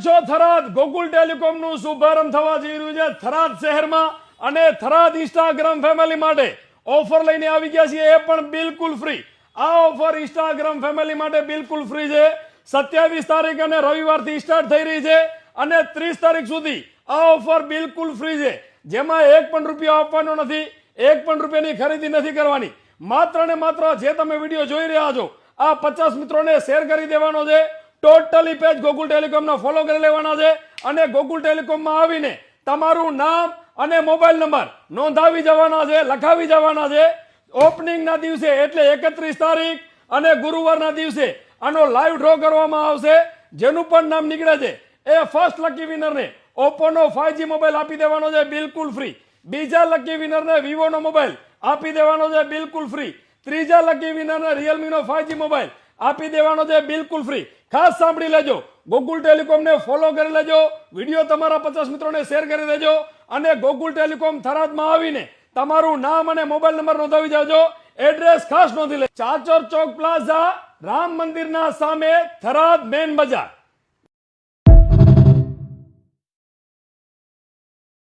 છો થરાદ ગોકુલ ટેલિકોમ નું શુભારંભ થવા જઈ રહ્યું છે થરાદ શહેરમાં અને થરાદ ઇન્સ્ટાગ્રામ ફેમિલી માટે ઓફર લઈને આવી ગયા છીએ એ પણ બિલકુલ ફ્રી। આ ઓફર ઇન્સ્ટાગ્રામ ફેમિલી માટે બિલકુલ ફ્રી છે। 27 તારીખ અને રવિવારથી સ્ટાર્ટ થઈ રહી છે અને 30 તારીખ સુધી આ ઓફર બિલકુલ ફ્રી છે, જેમાં એક પણ રૂપિયો આપવાનો નથી, એક પણ રૂપિયાની ખરીદી નથી કરવાની। માત્ર ને માત્ર જે તમે વિડીયો જોઈ રહ્યા છો આ 50 મિત્રોને શેર કરી દેવાનો છે। ટોટલી પેજ ગોકુલ ટેલિકોમના ફોલો કરી લેવાના છે અને ગોકુલ ટેલિકોમમાં આવીને તમારું નામ અને મોબાઈલ નંબર નોંધાવી જવાના છે, લખાવી જવાના છે। ઓપનિંગના દિવસે એટલે 31 તારીખ અને ગુરુવારના દિવસે આનો લાઈવ ડ્રો કરવામાં આવશે। જેનું પણ નામ નીકળે છે એ ફર્સ્ટ લકી વિનરને ઓપ્પોનો 5G મોબાઈલ આપી દેવાનો છે બિલકુલ ફ્રી, બીજા લકી વિનરને વિવોનો મોબાઈલ આપી દેવાનો છે બિલકુલ ફ્રી, ત્રીજા લકી વિનરને રિયલમીનો 5G મોબાઈલ આપી દેવાનો છે બિલકુલ ફ્રી। ખાસ સાંભળી લેજો, ગોકુલ ટેલિકોમને ફોલો કરી લેજો, વિડીયો તમારા 50 મિત્રોને શેર કરી દેજો અને ગોકુલ ટેલિકોમ થરાદમાં આવીને તમારું નામ અને મોબાઈલ નંબર નોંધાવી જાજો। એડ્રેસ ખાસ નોંધી લે, ચાચર ચોક પ્લાઝા, રામ મંદિરના સામે, થરાદ મેન બજાર।